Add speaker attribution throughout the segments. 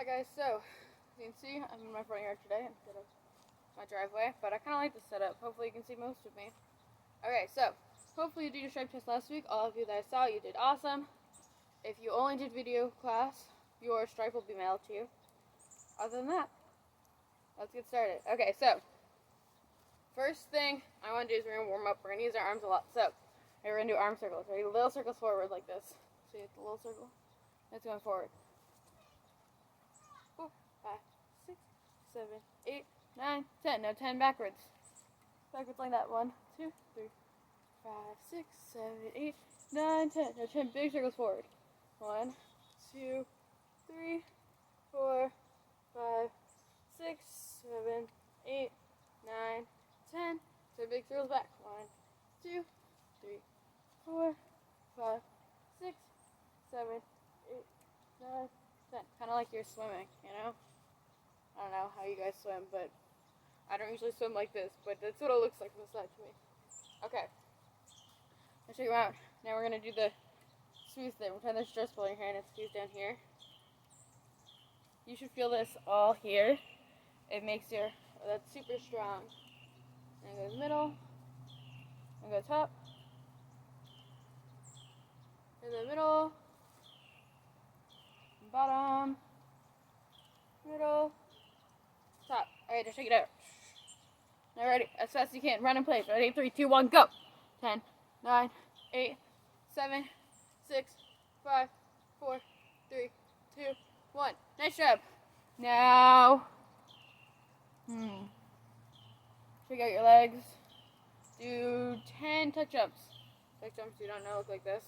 Speaker 1: Hi guys, so you can see I'm in my front yard today instead of my driveway, but I kind of like this setup. Hopefully you can see most of me. Okay, so hopefully you did your stripe test last week. All of you that I saw, you did awesome. If you only did video class, your stripe will be mailed to you. Other than that, let's get started. Okay, so first thing I want to do is we're going to warm up. We're going to use our arms a lot. So we're going to do arm circles. Ready? Little circles forward like this. See the little circle? It's going forward. 4, 5, 6, 7, 8, 9, 10. Now 10 backwards. Backwards like that. 1, 2, 3, 5, 6, 7, 8, 9, 10. Now 10 big circles forward. 1, 2, 3, 4, 5, 6, 7, 8, 9, 10. So big circles back. 1, 2, 3, 4, 5, 6, 7, 8, 9, 10. Kind of like you're swimming, you know? I don't know how you guys swim, but I don't usually swim like this, but that's what it looks like from the side to me. Okay. I'll show you out. Now we're going to do the squeeze thing. Pretend there's stress ball in your hand and squeeze down here. You should feel this all here. It makes your, that's super strong. And go middle, and go top, and then middle, bottom, middle, top. Alright, now shake it out. Now ready, as fast as you can. Run and play. Ready, 3, 2, 1, go. 10, 9, 8, 7, 6, 5, 4, 3, 2, 1. Nice job. Now, shake out your legs. Do 10 touch-ups. Touch-ups you don't know look like this.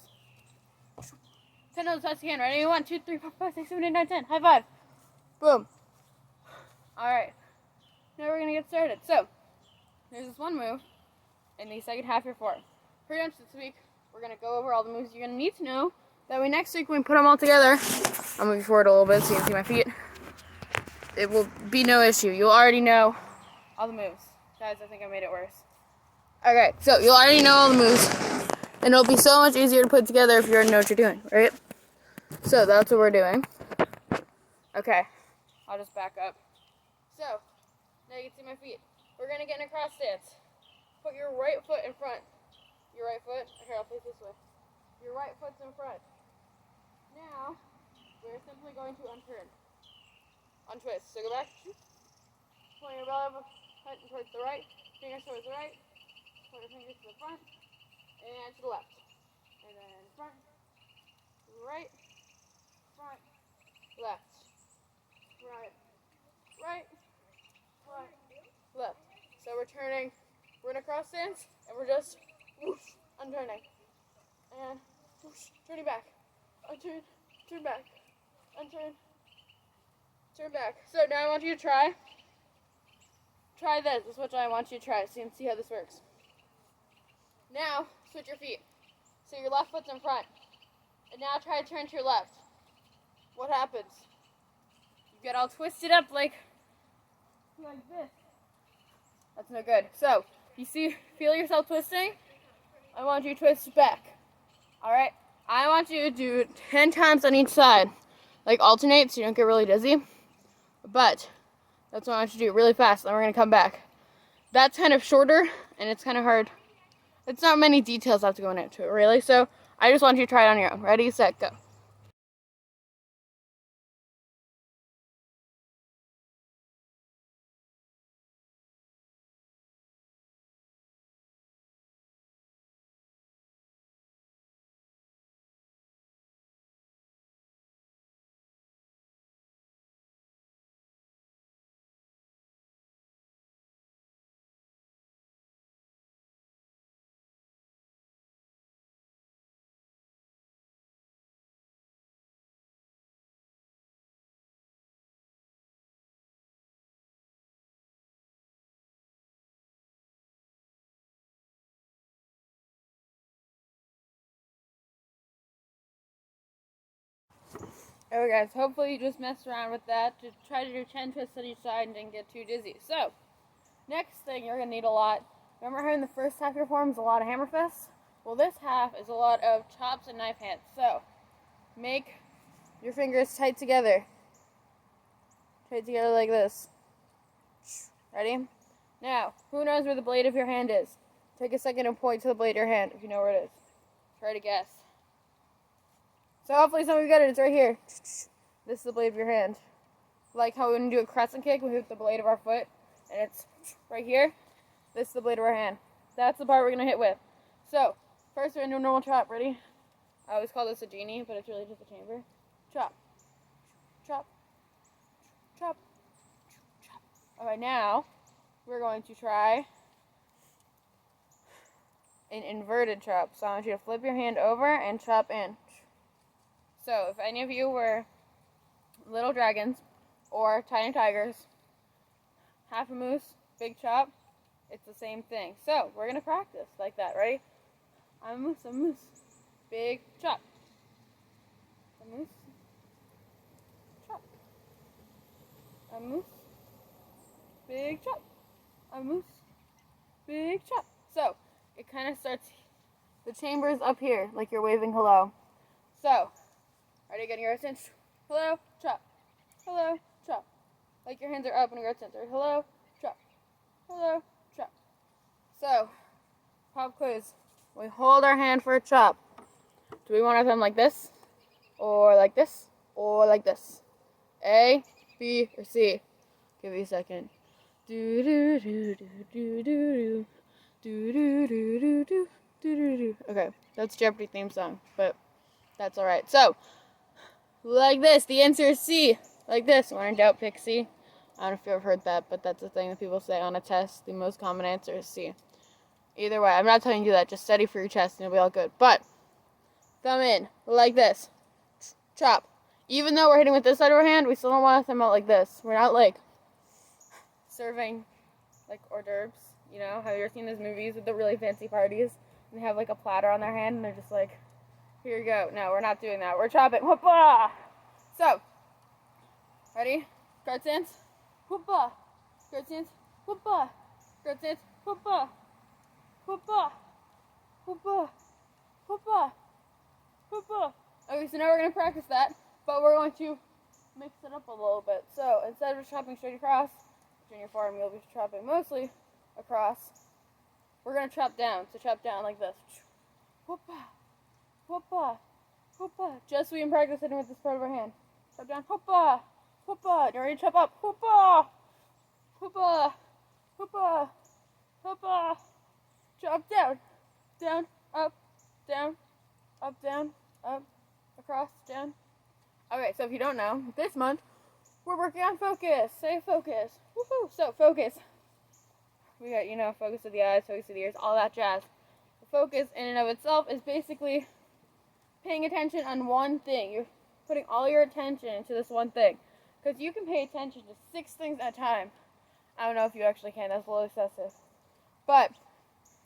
Speaker 1: 10 of those as you can. Ready? 1, 2, 3, 4, 5, 6, 7, 8, 9, 10. High five. Boom. Alright. Now we're going to get started. So, there's this one move in the second half of your form. Pretty much this week, we're going to go over all the moves you're going to need to know. That way next week when we put them all together, I'll move you forward a little bit so you can see my feet. It will be no issue. You'll already know all the moves. Guys, I think I made it worse. Okay, so you'll already know all the moves. And it'll be so much easier to put together if you already know what you're doing, right? So that's what we're doing. Okay, I'll just back up. So, now you can see my feet. We're going to get in a cross stance. Put your right foot in front. Your right foot, here I'll face this way. Your right foot's in front. Now, we're simply going to unturn. Untwist. So go back. Point your belly button towards the right. Fingers towards the right. Point your fingers to the front. And to the left. And then front. Right. Front. Left. Right. Right. Front. Left. So we're turning. We're in a cross stance. And we're just whoosh, unturning. And whoosh, turning back. Unturn. Turn back. Unturn. Turn back. So now I want you to try this. This is what I want you to try so you can see how this works. Now, switch your feet. So your left foot's in front. And now try to turn to your left. What happens? You get all twisted up like this. That's no good. So, you feel yourself twisting? I want you to twist back. Alright? I want you to do 10 times on each side. Like alternate so you don't get really dizzy. But that's what I want you to do really fast. Then we're going to come back. That's kind of shorter and it's kind of hard. It's not many details I have to go into it, really. So I just want you to try it on your own. Ready, set, go. Okay guys, hopefully you just messed around with that to try to do 10 twists on each side and didn't get too dizzy. So, next thing you're going to need a lot. Remember how in the first half of your form is a lot of hammer fists? Well, this half is a lot of chops and knife hands. So, make your fingers tight together. Put it together like this. Ready? Now, who knows where the blade of your hand is? Take a second and point to the blade of your hand if you know where it is. Try to guess. So hopefully some of you got it. It's right here. This is the blade of your hand. Like how when we do a crescent kick, we hit the blade of our foot, and it's right here. This is the blade of our hand. That's the part we're going to hit with. So, first we're going to do a normal chop. Ready? I always call this a genie, but it's really just a chamber. Chop. Chop. Chop. Chop. Alright, now we're going to try an inverted chop. So I want you to flip your hand over and chop in. So if any of you were little dragons or tiny tigers, half a moose, big chop, it's the same thing. So we're going to practice like that. Ready? I'm a moose, I'm a moose. Big chop. A moose. Chop. A moose. Big chop. A moose. Big chop. So it kind of starts, the chamber is up here, like you're waving hello. So, ready, get your attention. Hello, chop. Hello, chop. Like your hands are up in your center. Hello, chop. Hello, chop. So, pop quiz. We hold our hand for a chop. Do we want them like this? Or like this? Or like this? A, B, or C? Give me a second. Do do do do do do do do do do do do do. Okay, that's Jeopardy theme song, but that's all right. So, like this. The answer is C. Like this. When in doubt, pick C. I don't know if you've ever heard that, but that's the thing that people say on a test. The most common answer is C. Either way, I'm not telling you that. Just study for your test and it'll be all good. But, thumb in. Like this. Chop. Even though we're hitting with this side of our hand, we still don't want to thumb out like this. We're not like serving like hors d'oeuvres. You know, have you ever seen those movies with the really fancy parties? And they have like a platter on their hand and they're just like, here you go. No, we're not doing that. We're chopping. Whoopah! So, ready? Guard stance. Whoopah! Guard stance. Whoopah! Guard stance. Whoopah! Whoopah! Whoopah! Whoopah! Whoopah! Okay, so now we're going to practice that, but we're going to mix it up a little bit. So, instead of chopping straight across, which in your farm you'll be chopping mostly across, we're going to chop down. So chop down like this. Whoopah! Whoopah! Whoopah! Just so we can practice hitting with this part of our hand. Chop down. Whoopah! Whoopah! You ready to chop up? Whoopah! Whoopah! Whoopah! Whoopah! Chop down. Down. Up. Down. Up. Down. Up. Across. Down. Okay, so if you don't know, this month we're working on focus. Say focus. Woohoo! So focus. We got, you know, focus of the eyes, focus of the ears, all that jazz. The focus in and of itself is basically paying attention on one thing. You're putting all your attention into this one thing. Because you can pay attention to 6 things at a time. I don't know if you actually can. That's a little excessive. But,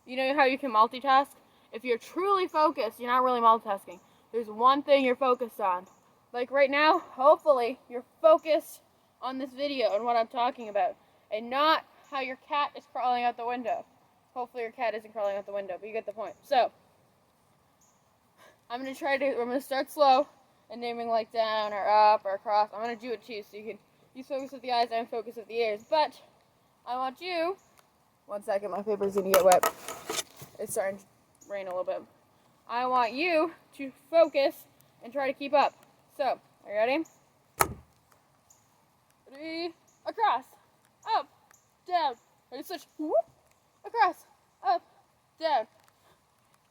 Speaker 1: you know how you can multitask? If you're truly focused, you're not really multitasking. There's one thing you're focused on. Like right now, hopefully, you're focused on this video and what I'm talking about. And not how your cat is crawling out the window. Hopefully your cat isn't crawling out the window, but you get the point. So, I'm going to start slow and naming like down or up or across. I'm going to do it too, so you can use focus of the eyes and focus of the ears. But, I want you, one second, my paper's going to get wet. It's starting to rain a little bit. I want you to focus and try to keep up. So, are you ready? 3, across, up, down. Ready, switch, whoop, across, up, down,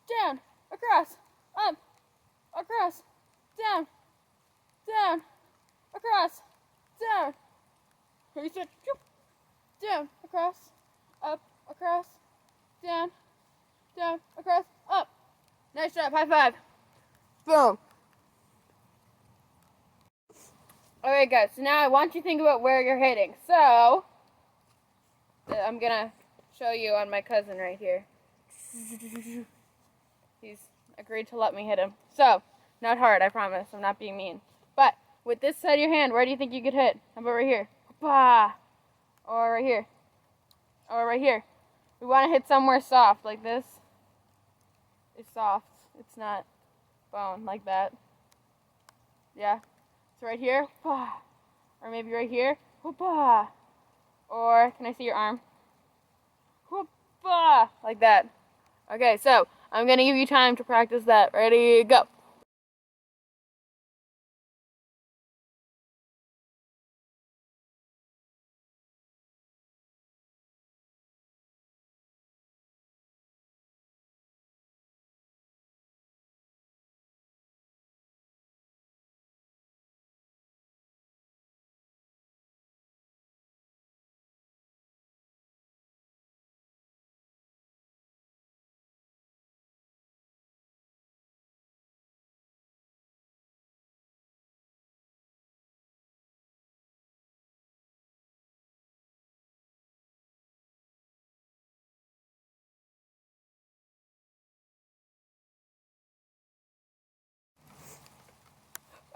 Speaker 1: down, across, up, across, down, down, across, down. Ready, switch, whoop, down, across, up, across, down, down, across, up. Nice job, high five. Boom. Alright guys, so now I want you to think about where you're hitting. So, I'm going to show you on my cousin right here. He's agreed to let me hit him. So, not hard, I promise. I'm not being mean. But, with this side of your hand, where do you think you could hit? How about right here? Or right here? Or right here? We want to hit somewhere soft, like this. It's soft. It's not bone, like that. Yeah. So right here, or maybe right here, Whoopah. Or, can I see your arm? Whoopah. Like that. Okay, so I'm going to give you time to practice that. Ready, go.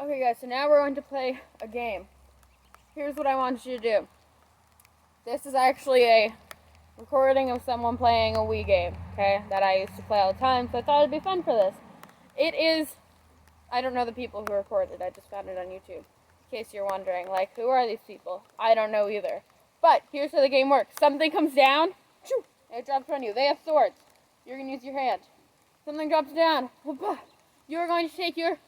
Speaker 1: Okay guys, so now we're going to play a game. Here's what I want you to do. This is actually a recording of someone playing a Wii game, okay, that I used to play all the time, so I thought it'd be fun for this. It is, I don't know the people who recorded, I just found it on YouTube. In case you're wondering, like, who are these people? I don't know either. But, here's how the game works. Something comes down, and it drops on you. They have swords. You're going to use your hand. Something drops down. You're going to take your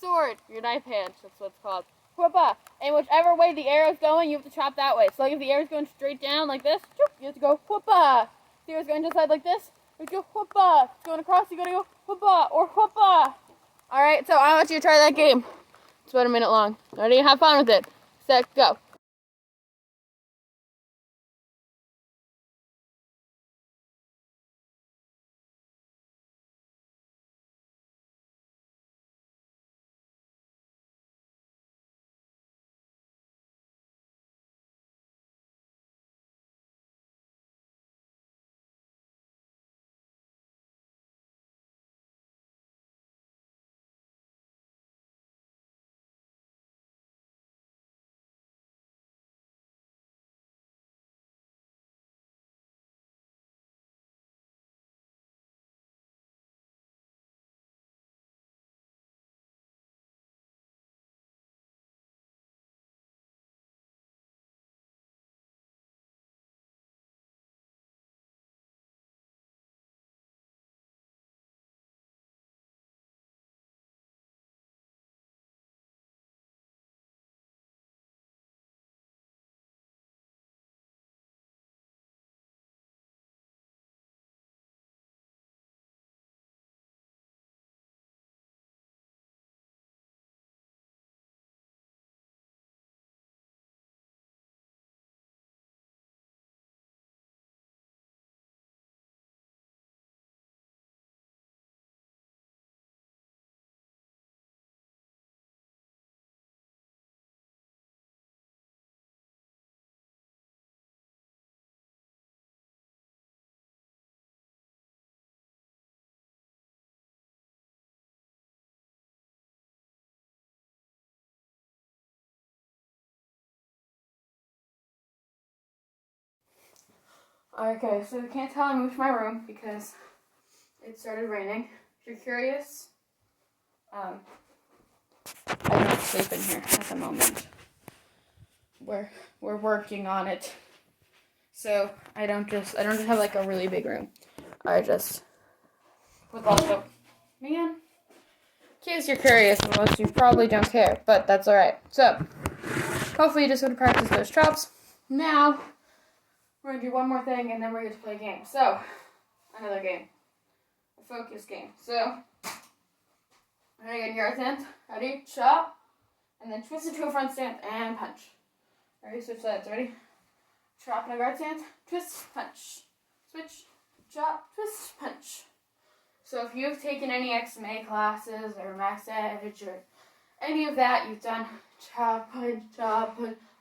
Speaker 1: sword, your knife hand, that's what it's called. Whoopah! And whichever way the arrow's going, you have to chop that way. So like if the arrow's going straight down like this, you have to go whoopah. If the arrow's going to the side like this, you go whoopah. If it's going across, you gotta go whoopah or whoopah. Alright, so I want you to try that game. It's about a minute long. Ready? Have fun with it. Set, go. Okay, so you can't tell I moved my room because it started raining. If you're curious, I don't sleep in here at the moment. We're working on it. So I don't just have like a really big room. I just with lots of man. In case you're curious, most you probably don't care, but that's alright. So hopefully you just want to practice those chops. Now we're gonna do one more thing and then we're gonna play a game. So another game. A focus game. So ready, get your hands. Ready? Chop. And then twist it to a front stance and punch. Ready? Switch sides. Ready? Chop in a guard stance. Twist, punch. Switch, chop, twist, punch. So if you've taken any SMA classes or Max Edge or any of that, you've done chop, punch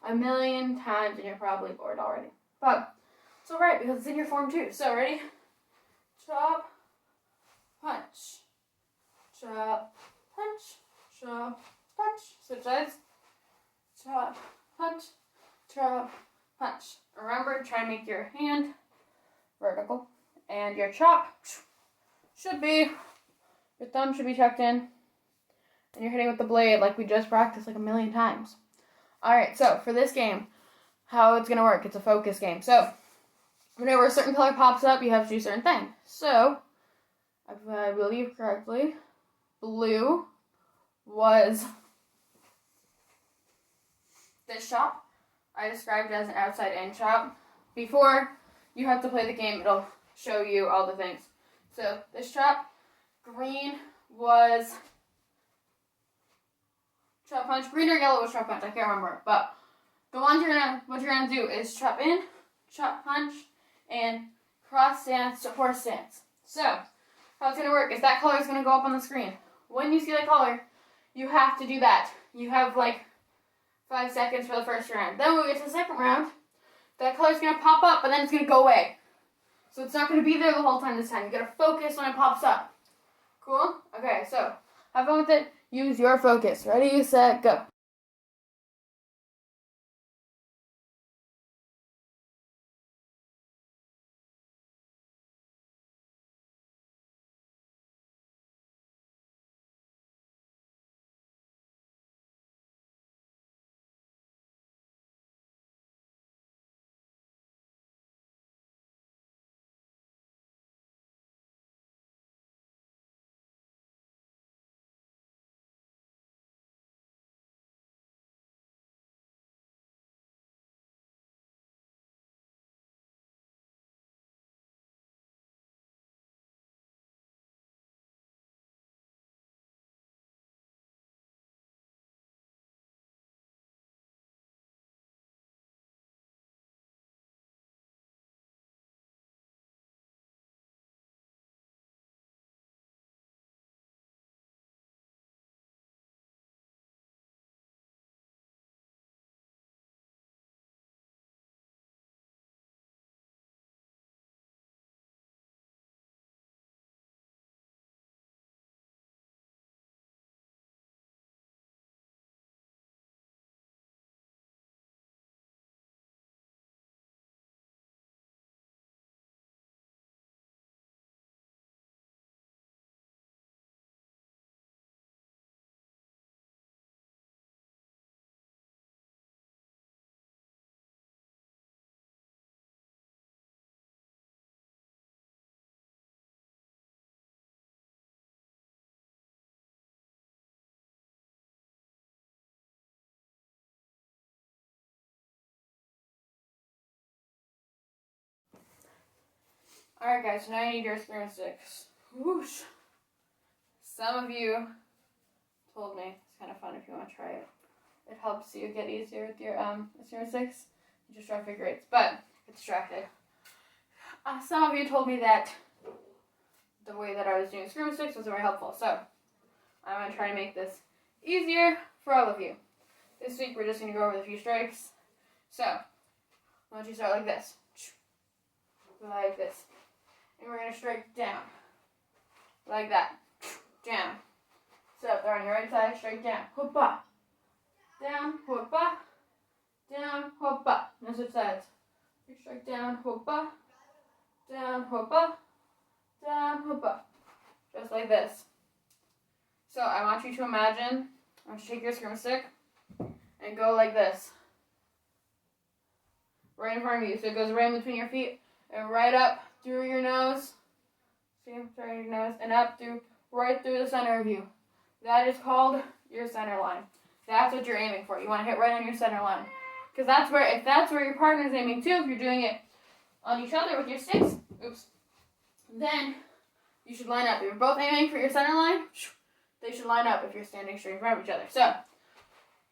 Speaker 1: a million times and you're probably bored already. But it's alright because it's in your form too. So ready? Chop, punch. Chop, punch. Chop, punch. Switch sides. Chop, punch. Chop, punch. Remember, try and make your hand vertical. And your chop should be, your thumb should be tucked in. And you're hitting with the blade like we just practiced like a million times. Alright, so for this game, how it's going to work, it's a focus game. So, whenever a certain color pops up, you have to do a certain thing. So, if I believe correctly, blue was this shop. I described it as an outside-in shop. Before you have to play the game, it'll show you all the things. So, this shop, green was Trap Punch. Green or yellow was Trap Punch, I can't remember. But the ones what you're gonna do is Trap In, Trap Punch, and Cross Stance to Horse Stance. So, how it's gonna work is that color is gonna go up on the screen. When you see that color, you have to do that. You have like 5 seconds for the first round. Then when we get to the second round, that color's gonna pop up, but then it's gonna go away. So it's not gonna be there the whole time this time. You gotta focus when it pops up. Cool? Okay, so have fun with it. Use your focus. Ready, set, go. Alright guys, so now you need your experience sticks. Whoosh. Some of you told me it's kind of fun if you want to try it. It helps you get easier with your experience sticks. You just try figure eights, but get distracted. Some of you told me that the way that I was doing experience sticks wasn't very helpful, so I'm going to try to make this easier for all of you. This week we're just going to go over the few strikes. So, why don't you start like this? Like this. And we're going to strike down. Like that. Down. So, they're on your right side, strike down. Hoppa. Down, hoppa. Down, hoppa. Now switch sides. You strike down, hoppa. Down, hoppa. Down, hoppa. Just like this. So, I want you to imagine, I want you to take your scrim stick and go like this. Right in front of you. So it goes right in between your feet and right up through your nose. See, through your nose and up through, right through the center of you. That is called your center line. That's what you're aiming for. You want to hit right on your center line. Because that's where, if that's where your partner's aiming too, if you're doing it on each other with your sticks, then you should line up. If you're both aiming for your center line, they should line up if you're standing straight in front of each other. So,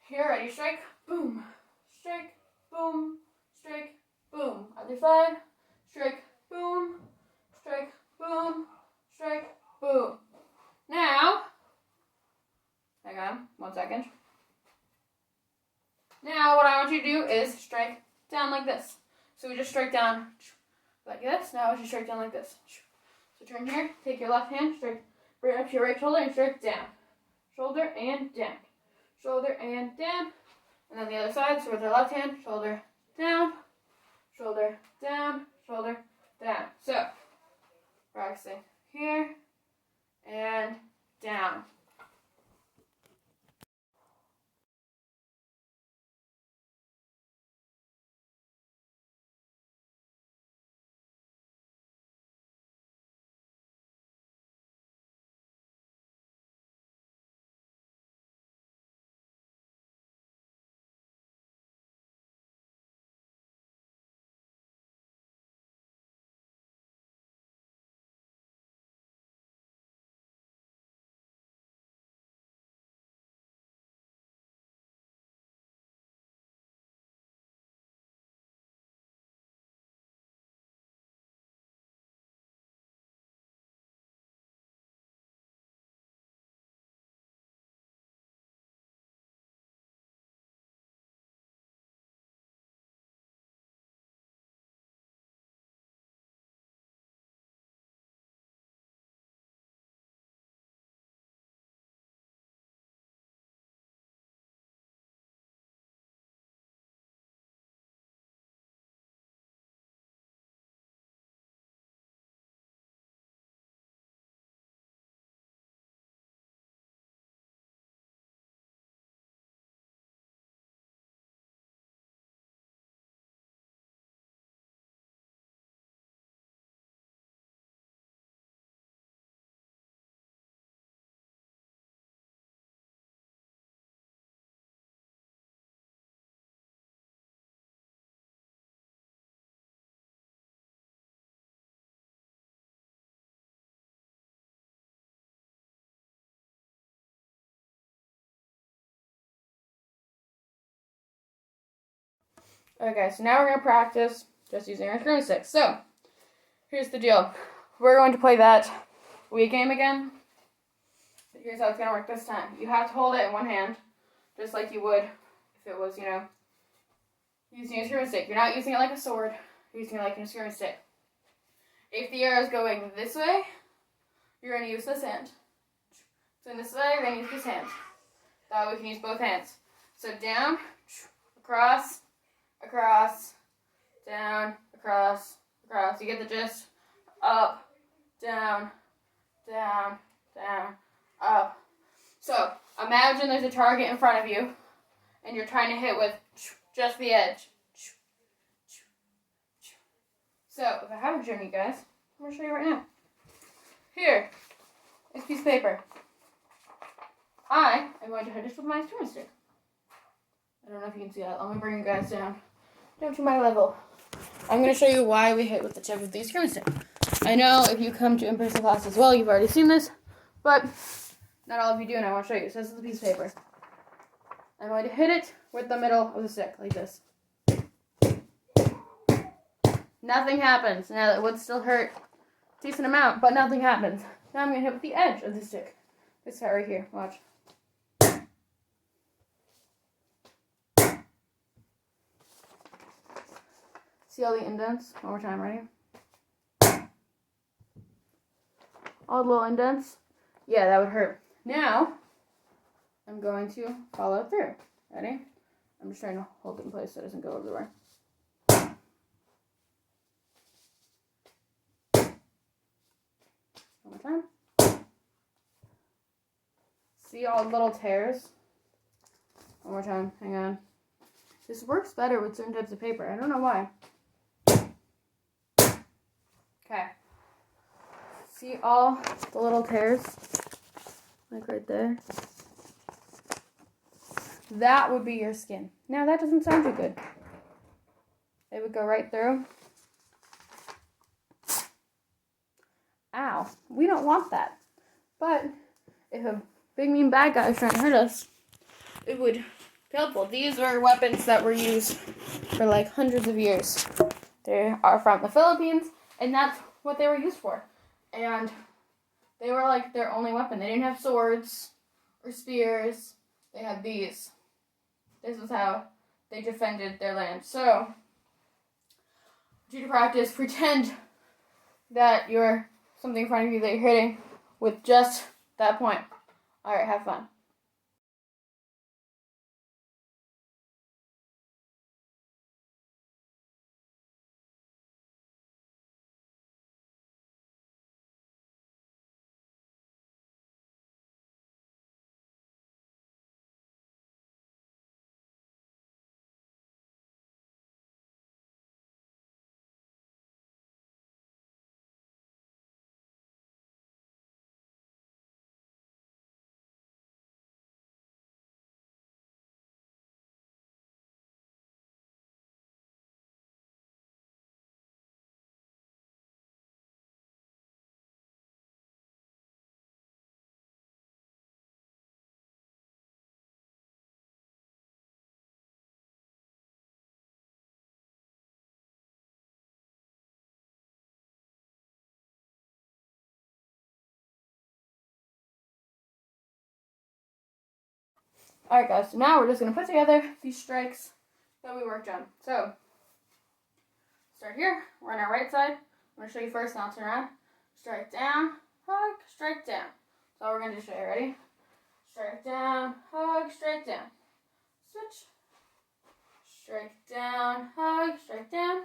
Speaker 1: here, ready, strike, boom, strike, boom, strike, boom. Other side, strike, boom, strike, boom, strike, boom. Now, hang on, 1 second. Now, what I want you to do is strike down like this. So we just strike down like this. Now I want you to strike down like this. So turn here, take your left hand, strike right up to your right shoulder and strike down. Shoulder and down. Shoulder and down. And then the other side, so with our left hand, shoulder down, shoulder down, shoulder down. So, practicing here and down. Okay, so now we're going to practice just using our screw stick. So, here's the deal. We're going to play that Wii game again. Here's how it's going to work this time. You have to hold it in one hand, just like you would if it was, using a screw stick. You're not using it like a sword. You're using it like a screw stick. If the arrow is going this way, you're going to use this hand. So in this way, you're going to use this hand. That way we can use both hands. So down, across, across, down, across, across. You get the gist? Up, down, down, down, up. So imagine there's a target in front of you, and you're trying to hit with just the edge. So if I haven't shown you guys, I'm going to show you right now. Here is a piece of paper. I am going to hit this with my screw stick. I don't know if you can see that. Let me bring you guys down to my level. I'm going to show you why we hit with the tip of the screw stick. I know if you come to in-person class as well, you've already seen this, but not all of you do, and I want to show you. So this is a piece of paper. I'm going to hit it with the middle of the stick, like this. Nothing happens. Now, it would still hurt a decent amount, but nothing happens. Now I'm going to hit with the edge of the stick. This part right here. Watch. See all the indents? One more time, ready? All the little indents? Yeah, that would hurt. Now, I'm going to follow through. Ready? I'm just trying to hold it in place so it doesn't go everywhere. One more time. See all the little tears? One more time. Hang on. This works better with certain types of paper. I don't know why. Okay. See all the little tears? Like right there? That would be your skin. Now that doesn't sound too good. It would go right through. Ow. We don't want that. But if a big mean bad guy is trying to hurt us, it would be helpful. These were weapons that were used for like hundreds of years. They are from the Philippines, and that's what they were used for. And they were like their only weapon. They didn't have swords or spears. They had these. This was how they defended their land. So, I want you to practice. Pretend that you're something in front of you that you're hitting with just that point. Alright, have fun. Alright guys, so now we're just going to put together these strikes that we worked on. So, start here. We're on our right side. I'm going to show you first, and I'll turn around. Strike down, hug, strike down. That's all we're going to show you. Ready? Strike down, hug, strike down. Switch. Strike down, hug, strike down.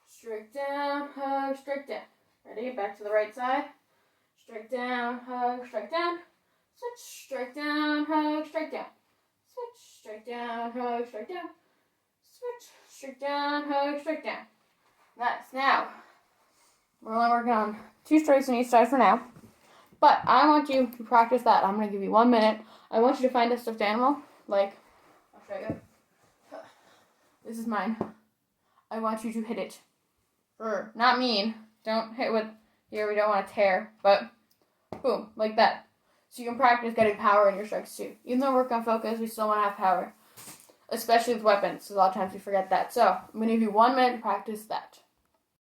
Speaker 1: Strike down, hug, strike down. Ready? Back to the right side. Strike down, hug, strike down. Switch, strike down, hug, strike down. Switch, strike down, hug, strike down. Switch, strike down, hug, strike down. Nice. Now, we're only working on 2 strikes on each side for now. But I want you to practice that. I'm going to give you 1 minute. I want you to find a stuffed animal. Like, I'll show you. This is mine. I want you to hit it. Not mean. Don't hit with, here we don't want to tear. But, boom, like that. So you can practice getting power in your strikes too. Even though we work on focus, we still want to have power. especially with weapons. So a lot of times we forget that. So I'm going to give you 1 minute to practice that.